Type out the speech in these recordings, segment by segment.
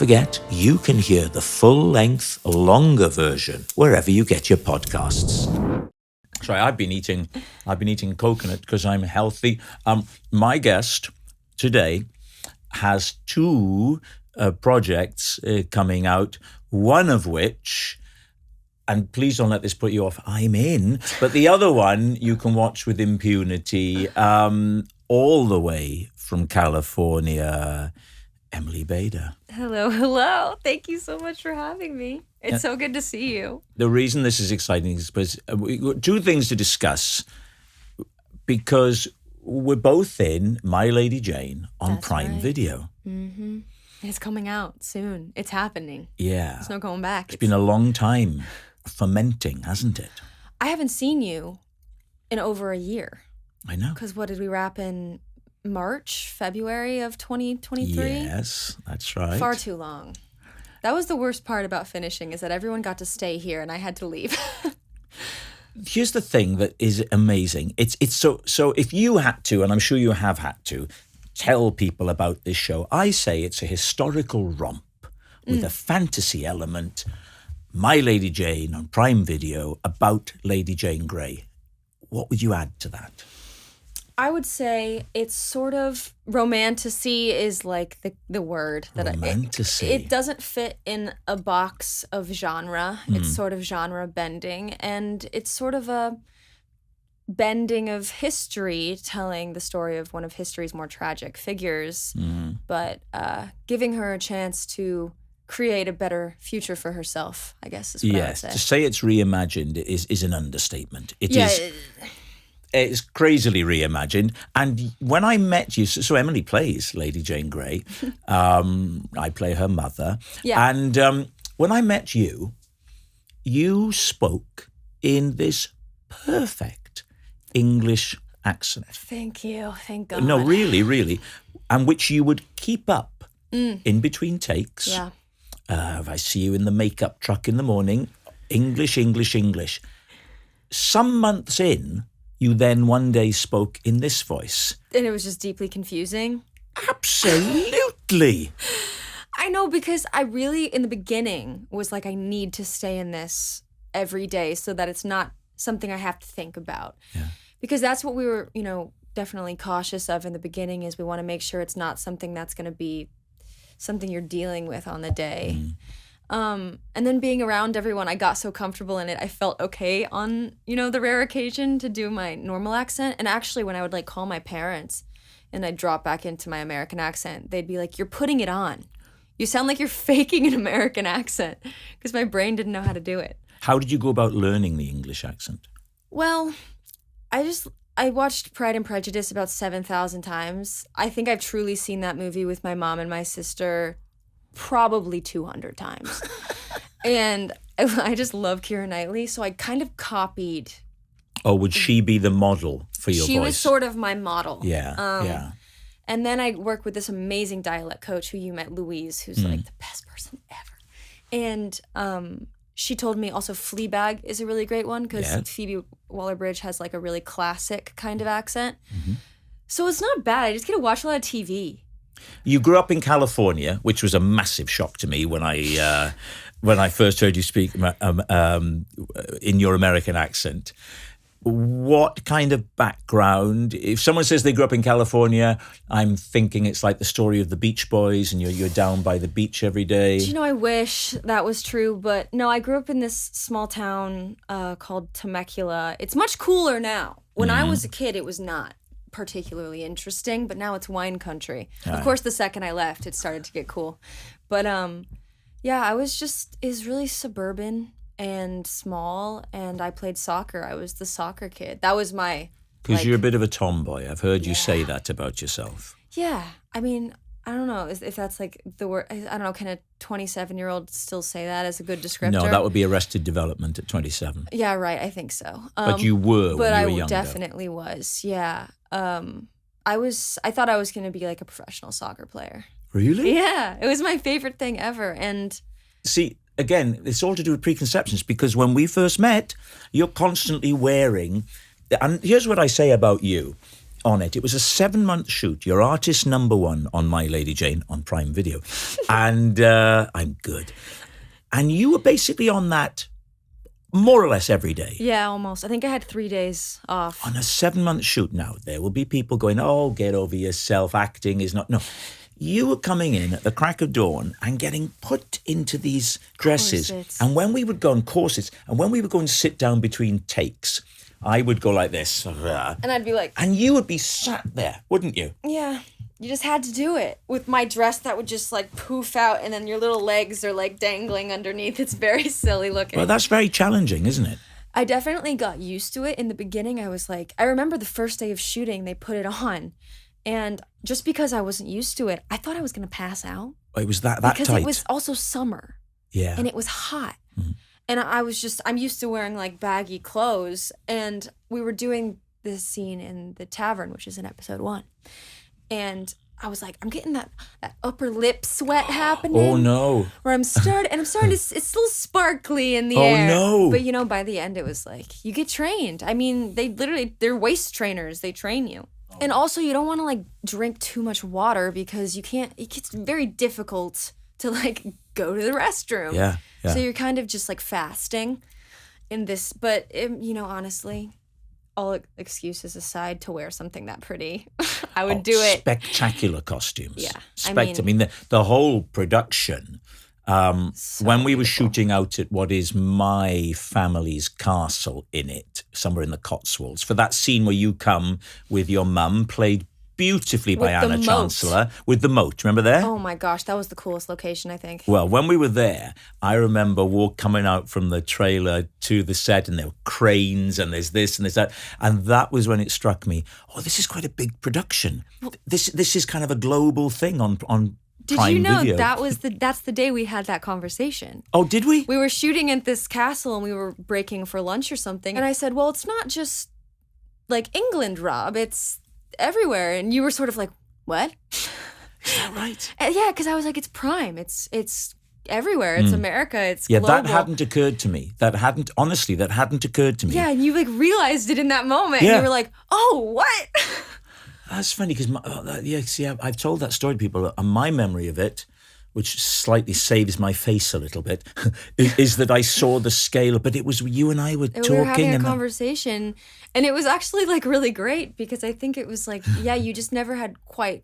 forget, you can hear the full-length, longer version wherever you get your podcasts. Sorry, I've been eating coconut because I'm healthy. My guest today has two projects coming out, one of which, and please don't let this put you off, I'm in, but the other one you can watch with impunity, all the way from California, Emily Bader. Hello. Thank you so much for having me. It's so good to see you. The reason this is exciting is because we've got two things to discuss, because we're both in My Lady Jane on Prime Video. Mm-hmm. It's coming out soon. It's happening. Yeah. There's no going back. It's been a long time fermenting, hasn't it? I haven't seen you in over a year. I know. Because what did we wrap in February of 2023? Yes, that's right. Far too long. That was the worst part about finishing, is that everyone got to stay here and I had to leave. Here's the thing that is amazing. It's so if you had to, and I'm sure you have had to, tell people about this show, I say it's a historical romp with a fantasy element. My Lady Jane on Prime Video about Lady Jane Grey. What would you add to that? I would say it's sort of romantasy is like the word that romantasy. It doesn't fit in a box of genre. It's sort of genre bending, and it's sort of a bending of history, telling the story of one of history's more tragic figures, but giving her a chance to create a better future for herself, I guess is what I would say. To say it's reimagined is an understatement. It is. It's crazily reimagined. And when I met you, so Emily plays Lady Jane Grey. I play her mother. Yeah. And when I met you, you spoke in this perfect English accent. Thank you. Thank God. No, really, really. And which you would keep up in between takes. Yeah. If I see you in the makeup truck in the morning, English. Some months in, you then one day spoke in this voice. And it was just deeply confusing. Absolutely. I know, because I really, in the beginning, was like, I need to stay in this every day so that it's not something I have to think about. Yeah. Because that's what we were, definitely cautious of in the beginning, is we want to make sure it's not something that's going to be something you're dealing with on the day. And then being around everyone, I got so comfortable in it. I felt okay on, the rare occasion to do my normal accent. And actually, when I would call my parents and I'd drop back into my American accent, they'd be like, "You're putting it on. You sound like you're faking an American accent," because my brain didn't know how to do it. How did you go about learning the English accent? Well, I watched Pride and Prejudice about 7,000 times. I think I've truly seen that movie with my mom and my sister probably 200 times. And I just love Keira Knightley, so I kind of copied. Oh, would she be the model for your voice? She was sort of my model. Yeah. And then I worked with this amazing dialect coach who you met, Louise, who's the best person ever. And she told me also Fleabag is a really great one, because Phoebe Waller-Bridge has a really classic kind of accent. So it's not bad. I just get to watch a lot of TV. You grew up in California, which was a massive shock to me when I first heard you speak in your American accent. What kind of background? If someone says they grew up in California, I'm thinking it's like the story of the Beach Boys, and you're down by the beach every day. Do you know, I wish that was true, but no, I grew up in this small town called Temecula. It's much cooler now. When I was a kid, it was not particularly interesting, but now it's wine country. Of course, the second I left, it started to get cool. But I was really suburban and small, and I played soccer. I was the soccer kid. That was my... Because you're a bit of a tomboy. I've heard you say that about yourself. Yeah. I mean, I don't know if that's the word. I don't know, can a 27-year-old still say that as a good descriptor? No, that would be Arrested Development at 27. Yeah, right. I think so. But you were when you were younger. But I definitely was, yeah. I thought I was going to be a professional soccer player. Really? Yeah. It was my favorite thing ever. And see, again, it's all to do with preconceptions, because when we first met, you're constantly wearing... And here's what I say about you. on it. It was a 7-month shoot. You're artist number 1 on My Lady Jane on Prime Video. And I'm good. And you were basically on that more or less every day. Yeah, almost. I think I had 3 days off. On a 7-month shoot. Now, there will be people going, oh, get over yourself. Acting is not... No. You were coming in at the crack of dawn and getting put into these dresses. Corsets. And when we would go on corsets, and when we would go and sit down between takes, I would go like this. And I'd be like... And you would be sat there, wouldn't you? Yeah. You just had to do it. With my dress that would just like poof out and then your little legs are like dangling underneath. It's very silly looking. Well, that's very challenging, isn't it? I definitely got used to it. In the beginning, I was like... I remember the first day of shooting, they put it on. And just because I wasn't used to it, I thought I was going to pass out. It was that because tight. It was also summer. Yeah. And it was hot. Mm-hmm. And I'm used to wearing like baggy clothes. And we were doing this scene in the tavern, which is in episode 1. And I was like, I'm getting that upper lip sweat happening. Oh no. Where I'm starting to, it's still sparkly in the air. Oh no. But by the end it was like, you get trained. I mean, they're waist trainers. They train you. And also, you don't want to, like, drink too much water because it gets very difficult to, like, go to the restroom. Yeah. So you're kind of just, like, fasting in this. But, honestly, all excuses aside, to wear something that pretty, I would do it. Spectacular costumes. Yeah. I mean the whole production... when we were shooting out at what is my family's castle in it, somewhere in the Cotswolds, for that scene where you come with your mum, played beautifully by Anna Chancellor, with the moat. Remember there? Oh my gosh, that was the coolest location, I think. Well, when we were there, I remember coming out from the trailer to the set, and there were cranes, and there's this and there's that. And that was when it struck me, this is quite a big production. This is kind of a global thing on Did Prime you know Video. that's the day we had that conversation? Oh, did we? We were shooting at this castle and we were breaking for lunch or something. And I said, well, it's not just like England, Rob. It's everywhere. And you were sort of like, what? Is that right? Yeah, because I was like, it's Prime. It's everywhere. It's America. It's global. That hadn't occurred to me. That hadn't occurred to me. Yeah, and you like realized it in that moment. Yeah. And you were like, oh, what? That's funny because, I've told that story to people, and my memory of it, which slightly saves my face a little bit, is that I saw the scale, but it was you and I were talking. We were having a conversation, and it was actually like really great because I think it was like, you just never had quite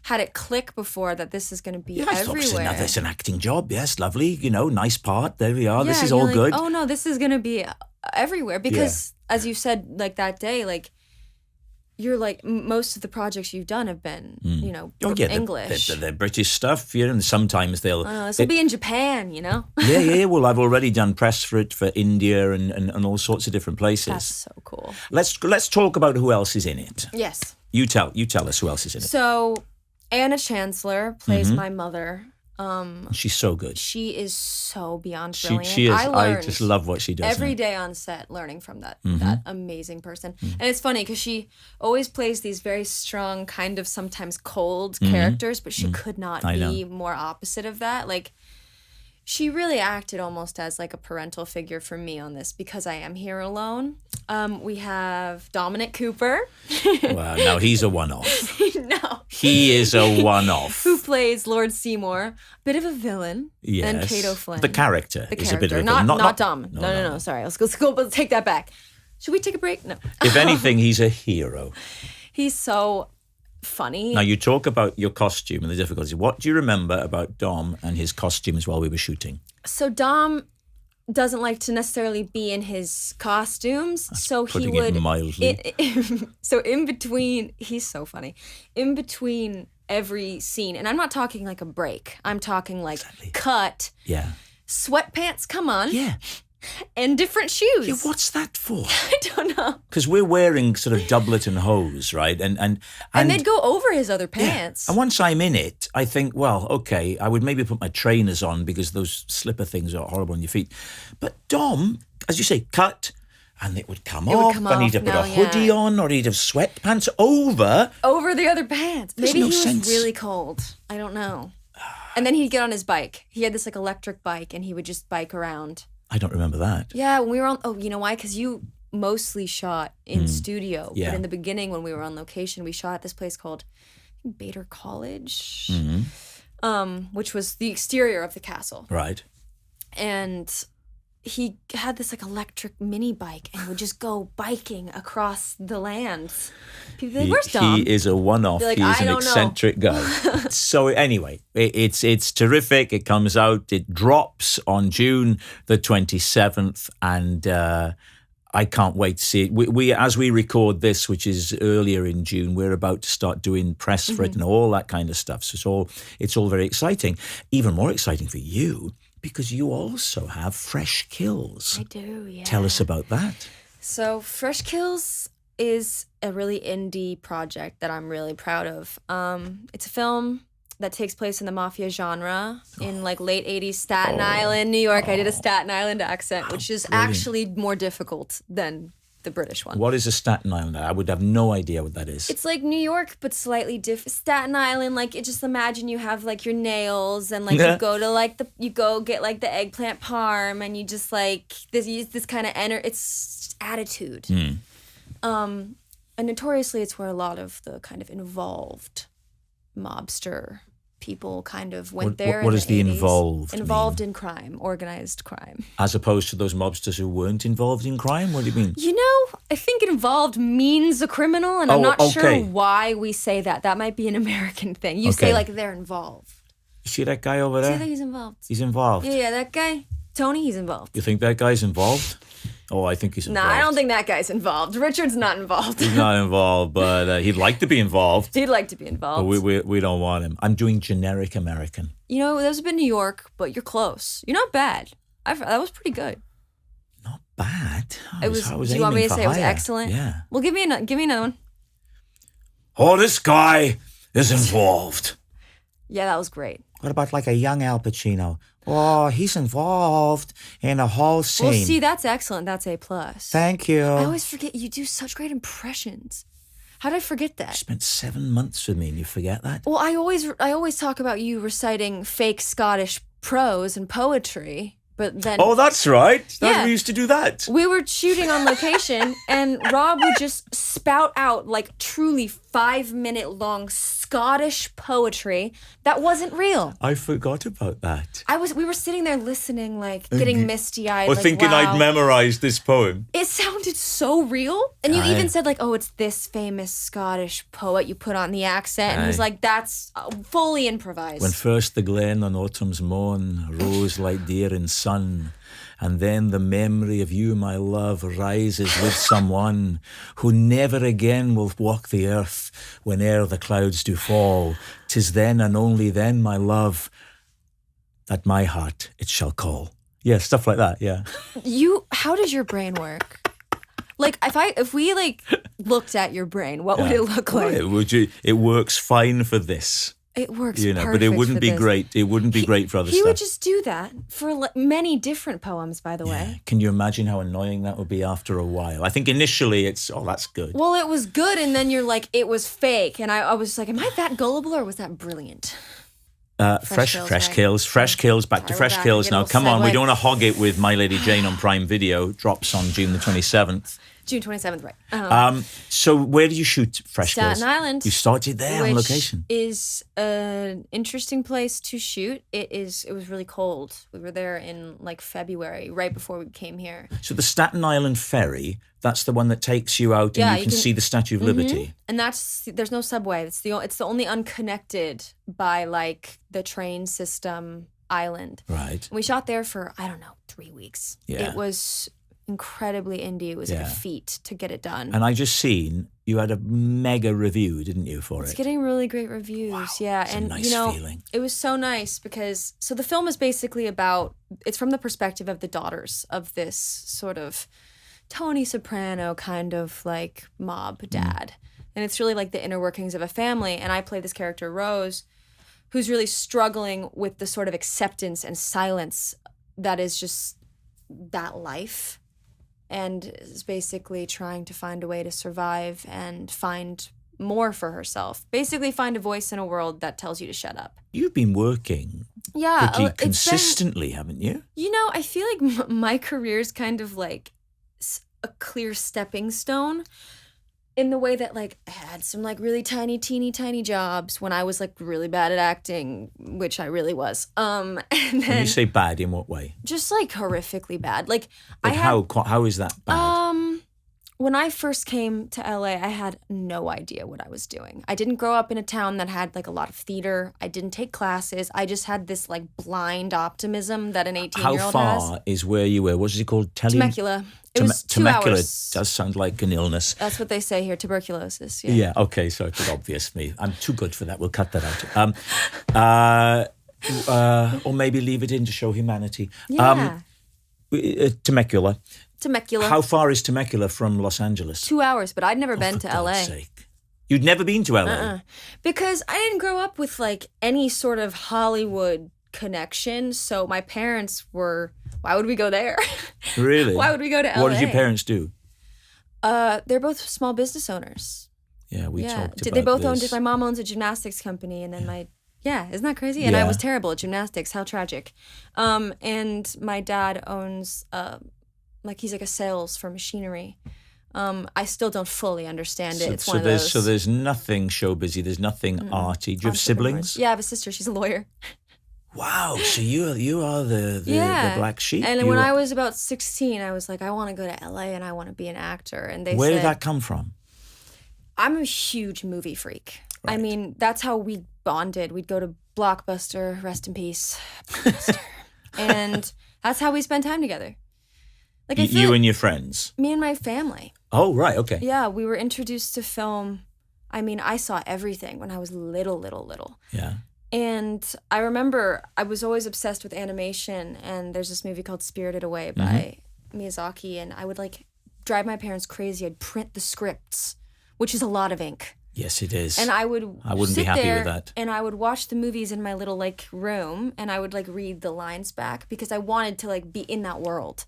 had it click before that this is going to be everywhere. It's an acting job, yes, lovely, nice part, there we are, yeah, this is all like, good. Oh no, this is going to be everywhere because, as you said, like that day, like, you're like, most of the projects you've done have been, English. They're British stuff, and sometimes they'll... this will be in Japan, Yeah, well, I've already done press for it for India and all sorts of different places. That's so cool. Let's talk about who else is in it. Yes. You tell us who else is in it. So, Anna Chancellor plays my mother. She's so good. She is so beyond brilliant. She is. I just love what she does. Every day on set, learning from that amazing person. And it's funny because she always plays these very strong, kind of sometimes cold characters, but she could not be more opposite of that. Like, she really acted almost as like a parental figure for me on this because I am here alone. We have Dominic Cooper. Well, now he's a one-off. No. He is a one-off. Who plays Lord Seymour. Bit of a villain. Yes. And Cato Flynn. The character is a bit of a villain. Not Dom. No. Sorry. Let's go take that back. Should we take a break? No. If anything, he's a hero. He's so funny. Now, you talk about your costume and the difficulties. What do you remember about Dom and his costumes while we were shooting? So Dom doesn't like to necessarily be in his costumes. So he would... It mildly. So in between... He's so funny. In between every scene, and I'm not talking like a break. I'm talking like cut. Yeah. Sweatpants come on. Yeah. And different shoes. Yeah, what's that for? I don't know. Because we're wearing sort of doublet and hose, right? And they'd go over his other pants. Yeah. And once I'm in it, I think, well, okay, I would maybe put my trainers on because those slipper things are horrible on your feet. But Dom, as you say, cut, and it would come off. And he'd have put a hoodie on, or he'd have sweatpants over the other pants. Maybe he was really cold. I don't know. And then he'd get on his bike. He had this like electric bike, and he would just bike around. I don't remember that. Yeah, when we were on... Oh, you know why? Because you mostly shot in studio. Yeah. But in the beginning, when we were on location, we shot at this place called Bader College, which was the exterior of the castle. Right. And he had this like electric mini bike and would just go biking across the land. People be like, "Where's Dom?" He is a one-off. Like, He is "I an don't know." eccentric guy. So anyway, it's terrific. It comes out. It drops on June the 27th, and I can't wait to see it. We as we record this, which is earlier in June, we're about to start doing press for it and all that kind of stuff. So it's all very exciting. Even more exciting for you, because you also have Fresh Kills. I do, yeah. Tell us about that. So Fresh Kills is a really indie project that I'm really proud of. It's a film that takes place in the Mafia genre in like late 80s Staten Island, New York. I did a Staten Island accent, which is actually more difficult than the British one. What is a Staten Island? I would have no idea what that is. It's like New York, but slightly different. Staten Island, like, just imagine you have like your nails and like you go to like you go get like the eggplant parm and you just like this kind of it's attitude. And notoriously it's where a lot of the kind of involved mobster people kind of went there. What in does the 80s. involved in crime, organized crime. As opposed to those mobsters who weren't involved in crime? What do you mean? You know, I think involved means a criminal, and I'm not sure why we say that. That might be an American thing. You say like they're involved. You see that guy over there? I think he's involved. He's involved. Yeah, that guy, Tony, he's involved. You think that guy's involved? Oh, I think he's involved. Nah, I don't think that guy's involved. Richard's not involved. He's not involved, but he'd like to be involved. He'd like to be involved. But we don't want him. I'm doing generic American. You know, there's been New York, but you're close. You're not bad. That was pretty good. Not bad. Do you want me to say it was excellent? Yeah. Well, give me another one. Oh, this guy is involved. Yeah, that was great. What about like a young Al Pacino? Oh, he's involved in a whole scene. Well, see, that's excellent. That's A+. Thank you. I always forget you do such great impressions. How did I forget that? You spent 7 months with me and you forget that? Well, I always talk about you reciting fake Scottish prose and poetry, but then... Oh, that's right. Yeah. We used to do that. We were shooting on location, and Rob would just spout out, like, truly 5-minute long Scottish poetry that wasn't real. I forgot about that. We were sitting there listening, like, getting misty-eyed, Or like, thinking wow. I'd memorized this poem. It sounded so real. And you even said, like, oh, it's this famous Scottish poet. You put on the accent. And he was like, that's fully improvised. When first the glen on autumn's morn rose like deer in sun, and then the memory of you, my love, rises with someone who never again will walk the earth whene'er the clouds do fall. 'Tis then and only then, my love, that my heart it shall call. Yeah, stuff like that, yeah. How does your brain work? Like, if we like looked at your brain, what would it look like? It works fine for this. It works perfect, but it wouldn't be great. It wouldn't be great for other stuff. He would just do that for many different poems, by the way. Can you imagine how annoying that would be after a while? I think initially it's, that's good. Well, it was good, and then you're like, it was fake. And I was like, am I that gullible, or was that brilliant? Fresh Kills, back to Fresh Kills now. Come on, we don't want to hog it with My Lady Jane on Prime Video. Drops on June the 27th. June 27th, right. So where did you shoot Fresh Kills? Staten Island. You started there on location. Which is an interesting place to shoot. It was really cold. We were there in like February, right before we came here. So the Staten Island ferry, that's the one that takes you out and you can see the Statue of Liberty. And there's no subway. It's the only unconnected by like the train system island. Right. And we shot there for, 3 weeks. Yeah. It was incredibly indie. It was like a feat to get it done. And I just seen you had a mega review, didn't you, for it? It's getting really great reviews. Wow, yeah. it's And a nice feeling. It was so nice because the film is basically it's from the perspective of the daughters of this sort of Tony Soprano kind of like mob dad. And it's really like the inner workings of a family. And I play this character, Rose, who's really struggling with the sort of acceptance and silence that is just that life. And is basically trying to find a way to survive and find more for herself. Basically find a voice in a world that tells you to shut up. You've been working pretty consistently, haven't you? I feel like my career's kind of like a clear stepping stone in the way that, like, I had some, like, really teeny tiny jobs when I was, like, really bad at acting, which I really was. And then When you say bad, in what way? just, like, horrifically bad. Like How is that bad? When I first came to LA, I had no idea what I was doing. I didn't grow up in a town that had, like, a lot of theater. I didn't take classes. I just had this, like, blind optimism that an 18-year-old How has. far is where you were? What is it called? Temecula. It was 2 Temecula hours. does sound like an illness. That's what they say here, tuberculosis. Yeah. Yeah, okay, so it's obvious me. I'm too good for that. We'll cut that out. Or maybe leave it in to show humanity. Yeah. Temecula. Temecula. How far is Temecula from Los Angeles? 2 hours, but I'd never been For to God's LA. sake. You'd never been to LA? Because I didn't grow up with, like, any sort of Hollywood connection. So my parents were, why would we go there? Really? Why would we go to LA? What did your parents do? They're both small business owners. Yeah, we talked about They both this. owned, my mom owns a gymnastics company, and then isn't that crazy? And I Yeah. was terrible at gymnastics. How tragic. And my dad owns, he's like a sales for machinery. I still don't fully understand it. It's one of those. So there's nothing show busy. There's nothing arty. Do you have siblings? Yeah, I have a sister. She's a lawyer. Wow. So you are the black sheep. And when I was about 16, I was like, I want to go to LA and I want to be an actor. And Where did that come from? I'm a huge movie freak. Right. I mean, that's how we bonded. We'd go to Blockbuster, rest in peace, Blockbuster. And that's how we spent time together. Like You and your friends? Me and my family. Oh, right, okay. Yeah, we were introduced to film. I mean, I saw everything when I was little. Yeah. And I remember I was always obsessed with animation, and there's this movie called Spirited Away by Miyazaki, and I would, like, drive my parents crazy. I'd print the scripts, which is a lot of ink. Yes, it is. And I wouldn't be sit happy there with that. And I would watch the movies in my little, like, room, and I would, like, read the lines back because I wanted to, like, be in that world.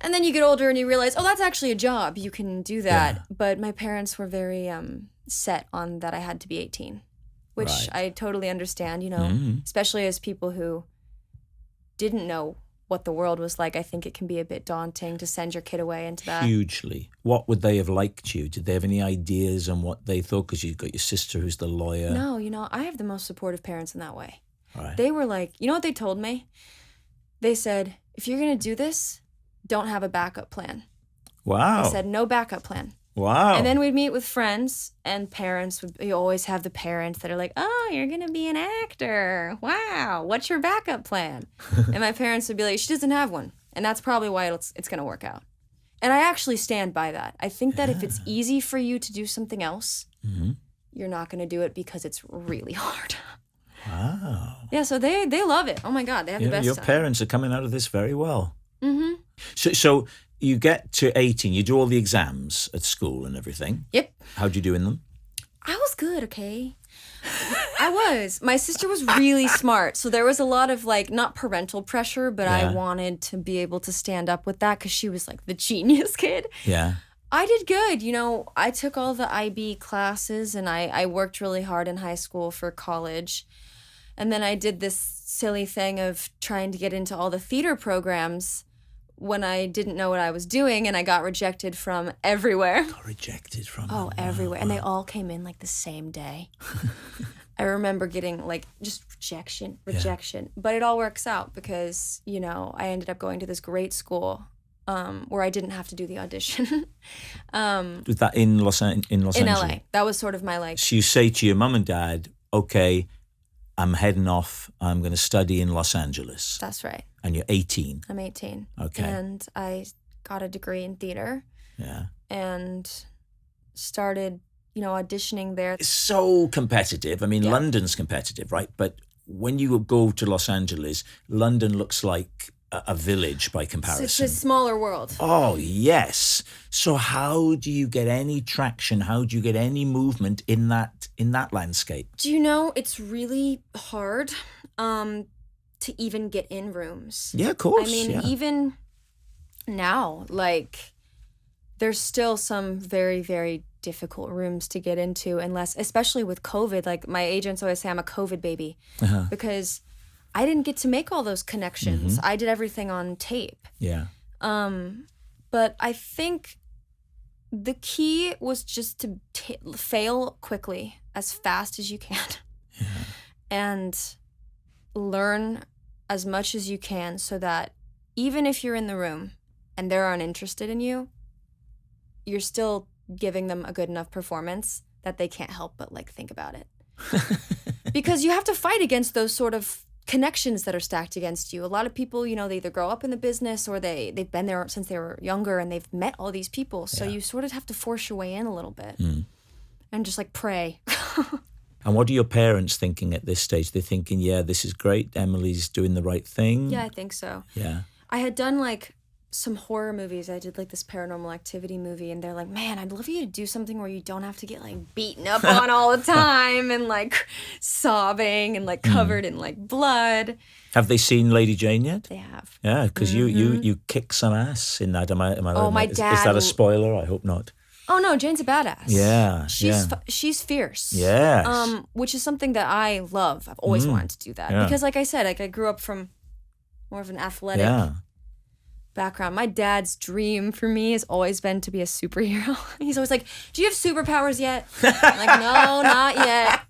And then you get older and you realize, oh, that's actually a job. You can do that. Yeah. But my parents were very set on that I had to be 18, which Right. I totally understand, especially as people who didn't know what the world was like. I think it can be a bit daunting to send your kid away into that. Hugely. What would they have liked you? Did they have any ideas on what they thought? Because you've got your sister who's the lawyer. No, I have the most supportive parents in that way. Right. They were like, you know what they told me? They said, if you're going to do this, don't have a backup plan. Wow. They said, no backup plan. Wow. And then we'd meet with friends, and parents you always have the parents that are like, oh, you're going to be an actor. Wow. What's your backup plan? And my parents would be like, she doesn't have one. And that's probably why it's going to work out. And I actually stand by that. I think that if it's easy for you to do something else, you're not going to do it because it's really hard. Wow. Yeah, so they love it. Oh my God, they have the best Your time. parents are coming out of this very well. Mm-hmm. So you get to 18, you do all the exams at school and everything. Yep. How'd you do in them? I was good, okay? I was. My sister was really smart. So there was a lot of, like, not parental pressure, but I Yeah. wanted to be able to stand up with that because she was, like, the genius kid. Yeah. I did good. I took all the IB classes, and I worked really hard in high school for college. And then I did this silly thing of trying to get into all the theater programs when I didn't know what I was doing, and I got rejected from everywhere. Got rejected from Oh, everywhere. And they all came in, like, the same day. I remember getting, like, just rejection. But it all works out because, I ended up going to this great school where I didn't have to do the audition. Was that in Los Angeles? In LA. That was sort of my, like... So you say to your mum and dad, okay, I'm heading off. I'm going to study in Los Angeles. That's right. And you're 18. I'm 18. Okay. And I got a degree in theater. Yeah. And started, auditioning there. It's so competitive. I mean, Yeah. London's competitive, right? But when you go to Los Angeles, London looks like a village by comparison. It's a smaller world. Oh, yes. So how do you get any traction? How do you get any movement in that landscape? Do you know, it's really hard to even get in rooms. Yeah, of course. I mean, yeah. even now, like, there's still some very, very difficult rooms to get into especially with COVID. Like, my agents always say I'm a COVID baby because I didn't get to make all those connections. I did everything on tape. Yeah. But I think the key was just to fail quickly, as fast as you can, and learn as much as you can so that even if you're in the room and they're uninterested in you, you're still giving them a good enough performance that they can't help but like think about it. Because you have to fight against those sort of connections that are stacked against you. A lot of people, you know, they either grow up in the business or they've been there since they were younger and they've met all these people. So you sort of have to force your way in a little bit and just like pray. And what are your parents thinking at this stage? They're thinking, yeah, this is great. Emily's doing the right thing. Yeah, I think so. Yeah. I had done like some horror movies. I did like this Paranormal Activity movie, and they're like, man, I'd love you to do something where you don't have to get like beaten up on all the time and like sobbing and like covered in like blood. Have they seen Lady Jane yet? They have. Yeah, because you kick some ass in that. Am I Oh, my is dad that a spoiler? I hope not. Oh no, Jane's a badass. Yeah, she's fierce. Yes. Which is something that I love. I've always wanted to do that because, like I said, like I grew up from more of an athletic background. My dad's dream for me has always been to be a superhero. He's always like, "Do you have superpowers yet?" I'm like, "No, not yet."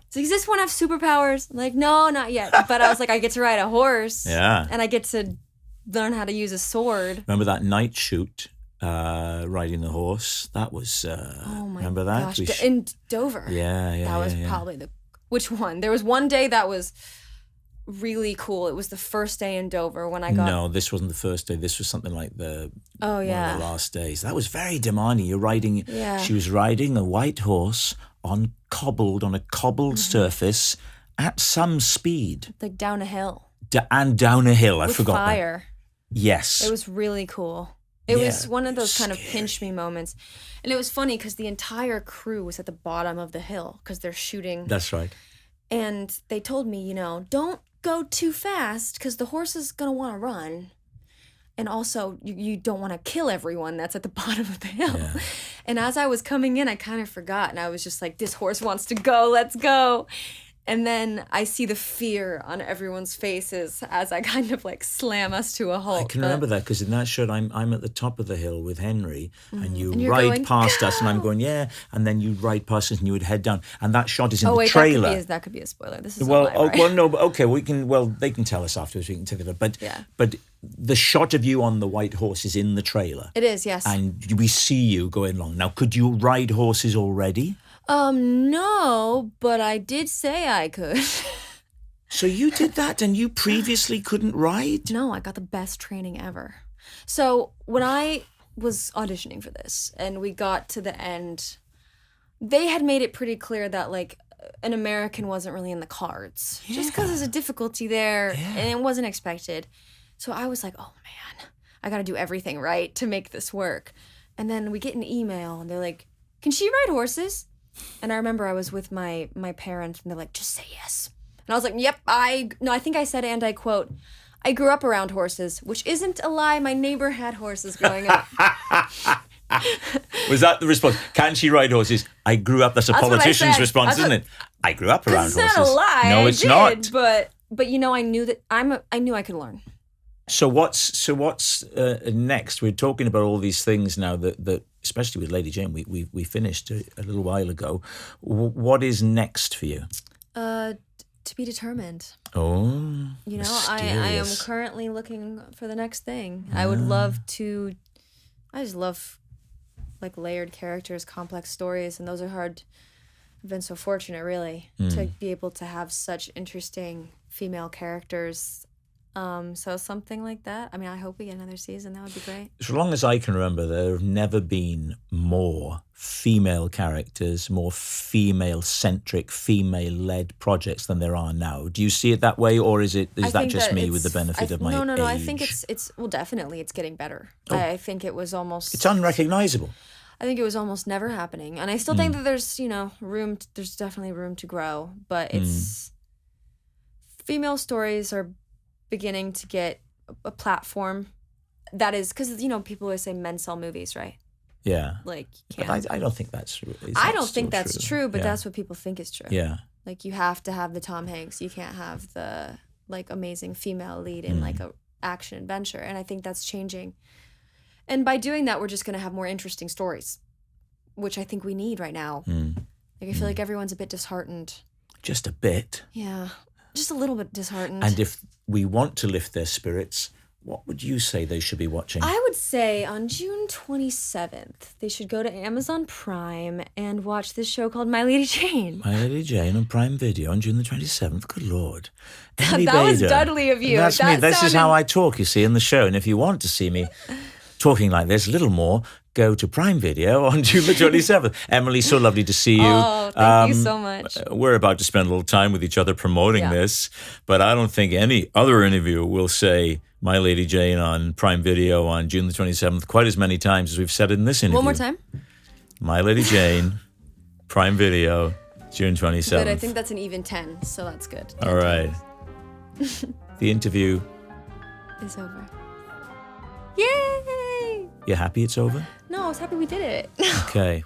So does this one have superpowers? I'm like, "No, not yet." But I was like, I get to ride a horse. Yeah. And I get to learn how to use a sword. Remember that night shoot? Riding the horse. That was. Oh my remember that? gosh! In Dover. Yeah. That was probably which one? There was one day that was really cool. It was the first day in Dover when I got. No, this wasn't the first day. This was something like one of the last days. That was very demanding. You're riding. Yeah. She was riding a white horse on a cobbled surface at some speed. Like down a hill. And down a hill. I With forgot fire. that. Yes. It was really cool. It was one of those kind of pinch me moments. And it was funny because the entire crew was at the bottom of the hill because they're shooting. That's right. And they told me, you know, don't go too fast because the horse is going to want to run. And also, you don't want to kill everyone that's at the bottom of the hill. Yeah. And as I was coming in, I kind of forgot. And I was just like, this horse wants to go. Let's go. And then I see the fear on everyone's faces as I kind of like slam us to a halt. I can remember that because in that shot, I'm at the top of the hill with Henry, and you and ride going, past go! us, and I'm going, yeah, and then you ride past us, and you would head down, and that shot is in the trailer. That could be a spoiler. This is no, but okay, they can tell us afterwards. We can take it, but the shot of you on the white horse is in the trailer. It is, yes, and we see you going along. Now, could you ride horses already? No, but I did say I could. So you did that and you previously couldn't ride? No, I got the best training ever. So when I was auditioning for this and we got to the end, they had made it pretty clear that like an American wasn't really in the cards. Just because there's a difficulty there and it wasn't expected. So I was like, oh man, I got to do everything right to make this work. And then we get an email and they're like, can she ride horses? And I remember I was with my parents and they're like, just say yes. And I was like, yep, I think I said, and I quote, I grew up around horses, which isn't a lie. My neighbor had horses growing up. Was that the response? Can she ride horses? I grew up. That's a politician's response, isn't it? I grew up around horses. It's not a lie. No, it's not. But you know, I knew that I knew I could learn. So what's next? We're talking about all these things now that especially with Lady Jane, we finished a little while ago. What is next for you? To be determined. Oh, you know, I am currently looking for the next thing. I would love to. I just love like layered characters, complex stories, and those are hard. I've been so fortunate, really, to be able to have such interesting female characters. So something like that. I mean, I hope we get another season. That would be great. As long as I can remember, there have never been more female characters, more female-centric, female-led projects than there are now. Do you see it that way, or is that just me with the benefit of my age? No. I think it's well, definitely, it's getting better. Oh. I think it was almost. It's unrecognizable. I think it was almost never happening, and I still think that there's room. There's definitely room to grow, but it's female stories are beginning to get a platform that is because people always say men sell movies, right? Yeah, like but I don't think that's true. I don't think that's true, but that's what people think is true. Yeah, like you have to have the Tom Hanks, you can't have the like amazing female lead in like a action adventure, and I think that's changing. And by doing that, we're just going to have more interesting stories, which I think we need right now. Like, I feel like everyone's a bit disheartened. Just a bit. Yeah, just a little bit disheartened. And if we want to lift their spirits, what would you say they should be watching? I would say on June 27th, they should go to Amazon Prime and watch this show called My Lady Jane. My Lady Jane on Prime Video on June the 27th. Good Lord. Emily That was Bader. Dudley of you. That's me. This is sounded- how I talk, you see, in the show. And if you want to see me talking like this a little more, go to Prime Video on June the 27th. Emily, so lovely to see you. Oh, thank you so much. We're about to spend a little time with each other promoting Yeah. this, but I don't think any other interview will say My Lady Jane on Prime Video on June the 27th quite as many times as we've said it in this interview. One more time. My Lady Jane, Prime Video, June 27th. Good. I think that's an even 10, so that's good. All right. The interview. It's over. Yay! You happy it's over? No, I was happy we did it. Okay.